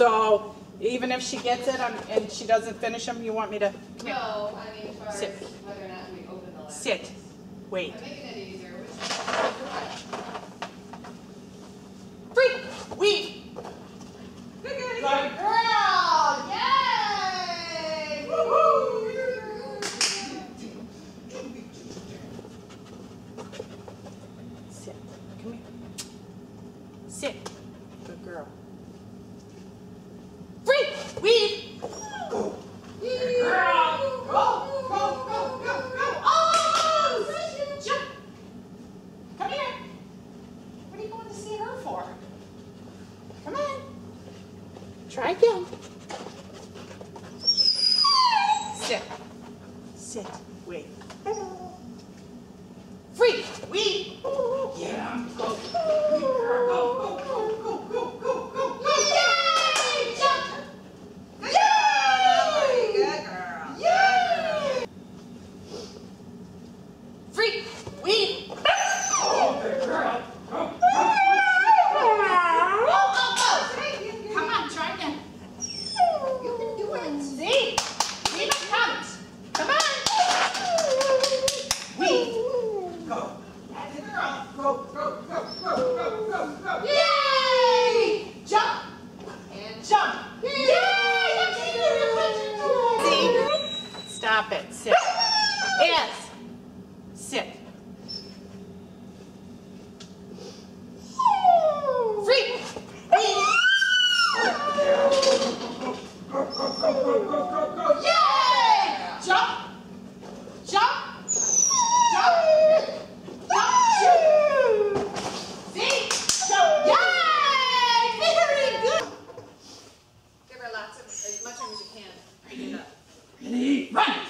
So even if she gets it and she doesn't finish them, you want me to? No, I mean as far Sit. as whether or not we open the last. Sit. Wait. I'm making it easier. Free. Weave. Good girl. Good girl. Yay! Woohoo! Sit. Come here. Sit. Good girl. Free. Weave. Go. Girl. Go. Go. Go. Go. Go. Oh! Jump. Come here. What are you going to see her for? Come on. Try again. Sit. Sit. Wait. Free. Weave. Yeah. Go. Go. Go. Go. Go. Go. Go. Go. Go. Yay! Jump. Yay! Good girl. Yay! Free. Weave. Oh, good girl. Go. Come on, try again. You can do it. See? Weave it counts. Come on. Weave. Go. That's it, girl. Go, go, go, go, go, go, go. Yay! Jump. And Jump. Yay! See? Stop it. Sit. Yes. Sit. Free. Weave. Go, go, go, go, go, go, go. Yay! Jump. Jump. Jump. Jump. Shoot. See? Jump. Yay! Very good. give her lots of, as much as you can. Ready? Run.